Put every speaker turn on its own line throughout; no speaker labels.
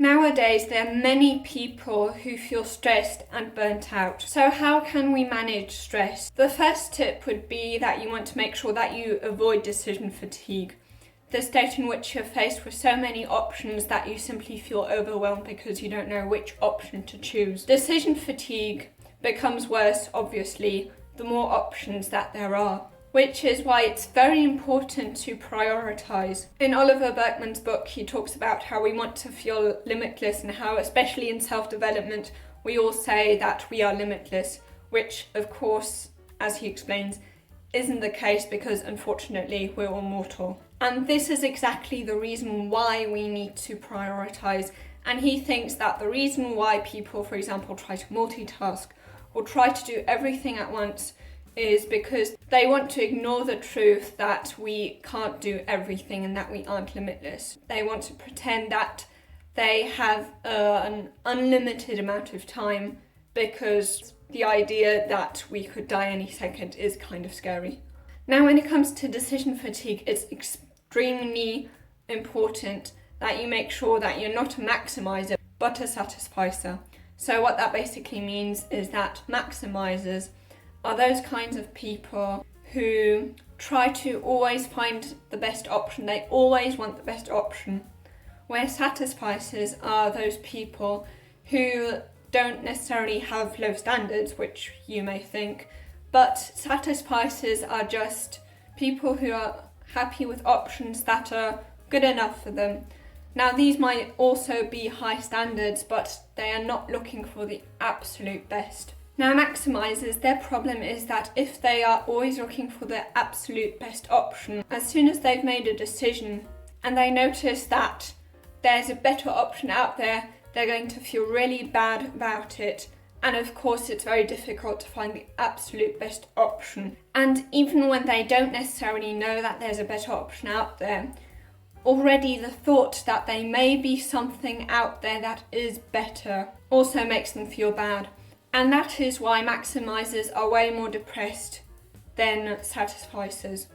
Nowadays, there are many people who feel stressed and burnt out. So how can we manage stress? The first tip would be that you want to make sure that you avoid decision fatigue. The state in which you're faced with so many options that you simply feel overwhelmed because you don't know which option to choose. Decision fatigue becomes worse, obviously, the more options that there are, which is why it's very important to prioritize. In Oliver Burkeman's book, he talks about how we want to feel limitless and how, especially in self-development, we all say that we are limitless, which, of course, as he explains, isn't the case because, unfortunately, we're all mortal. And this is exactly the reason why we need to prioritize. And he thinks that the reason why people, for example, try to multitask or try to do everything at once is because they want to ignore the truth that we can't do everything and that we aren't limitless. They want to pretend that they have an unlimited amount of time because the idea that we could die any second is kind of scary. Now, when it comes to decision fatigue, it's extremely important that you make sure that you're not a maximizer but a satisficer. So what that basically means is that maximizers are those kinds of people who try to always find the best option. They always want the best option. Where satisficers are those people who don't necessarily have low standards, which you may think, but satisficers are just people who are happy with options that are good enough for them. Now, these might also be high standards, but they are not looking for the absolute best. Now, maximizers, their problem is that if they are always looking for the absolute best option, as soon as they've made a decision and they notice that there's a better option out there, they're going to feel really bad about it. And of course, it's very difficult to find the absolute best option. And even when they don't necessarily know that there's a better option out there, already the thought that there may be something out there that is better also makes them feel bad. And that is why maximizers are way more depressed than satisficers.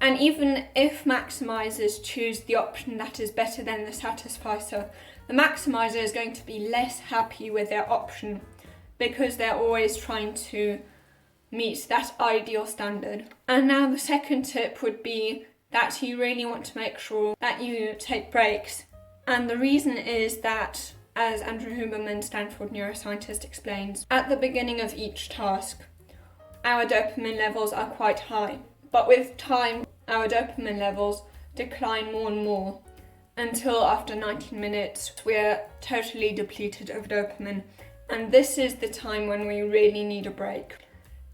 And even if maximizers choose the option that is better than the satisficer, the maximizer is going to be less happy with their option because they're always trying to meet that ideal standard. And now the second tip would be that you really want to make sure that you take breaks. And the reason is that, as Andrew Huberman, Stanford neuroscientist, explains, at the beginning of each task, our dopamine levels are quite high. But with time, our dopamine levels decline more and more until after 19 minutes, we're totally depleted of dopamine. And this is the time when we really need a break.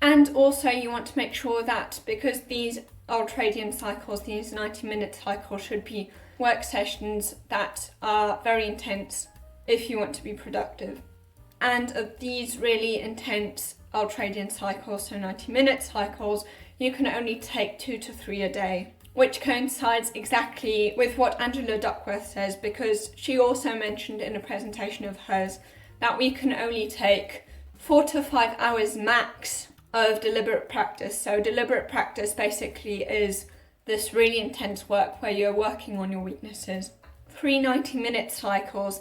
And also you want to make sure that, because these ultradian cycles, these 90-minute cycles, should be work sessions that are very intense if you want to be productive. And of these really intense ultradian cycles, so 90-minute cycles, you can only take 2 to 3 a day, which coincides exactly with what Angela Duckworth says, because she also mentioned in a presentation of hers that we can only take 4 to 5 hours max of deliberate practice. So deliberate practice basically is this really intense work where you're working on your weaknesses. 3 90-minute cycles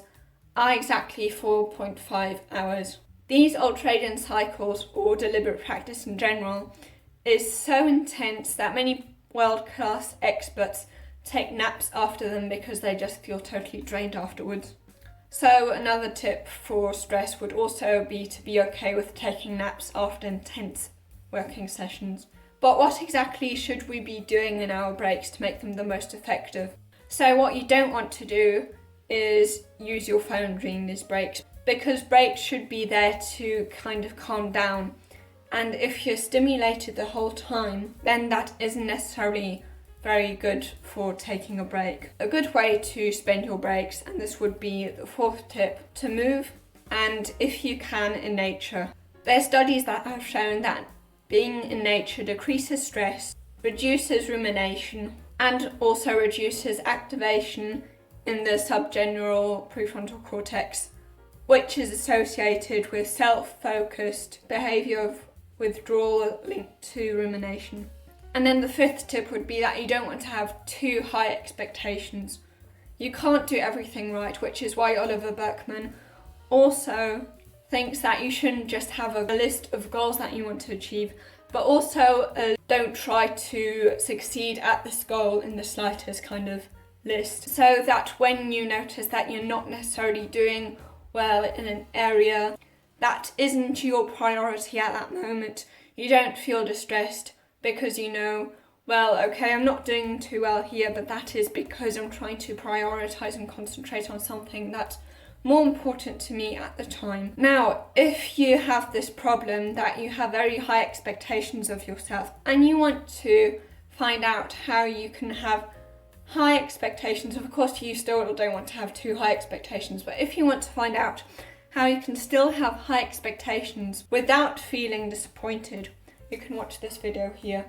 are exactly 4.5 hours. These ultradian cycles, or deliberate practice in general, is so intense that many world-class experts take naps after them because they just feel totally drained afterwards. So another tip for stress would also be to be okay with taking naps after intense working sessions. But what exactly should we be doing in our breaks to make them the most effective? So what you don't want to do is use your phone during these breaks, because breaks should be there to kind of calm down. And if you're stimulated the whole time, then that isn't necessarily very good for taking a break. A good way to spend your breaks, and this would be the fourth tip, to move, and if you can, in nature. There's studies that have shown that being in nature decreases stress, reduces rumination, and also reduces activation in the subgenural prefrontal cortex, which is associated with self-focused behaviour of withdrawal linked to rumination. And then the fifth tip would be that you don't want to have too high expectations. You can't do everything right, which is why Oliver Burkeman also thinks that you shouldn't just have a list of goals that you want to achieve, but also don't try to succeed at this goal in the slightest kind of list. So that when you notice that you're not necessarily doing well in an area that isn't your priority at that moment, you don't feel distressed because you know, well, okay, I'm not doing too well here, but that is because I'm trying to prioritize and concentrate on something that's more important to me at the time. Now, if you have this problem that you have very high expectations of yourself and you want to find out how you can have high expectations, of course you still don't want to have too high expectations, but if you want to find out how you can still have high expectations without feeling disappointed, you can watch this video here.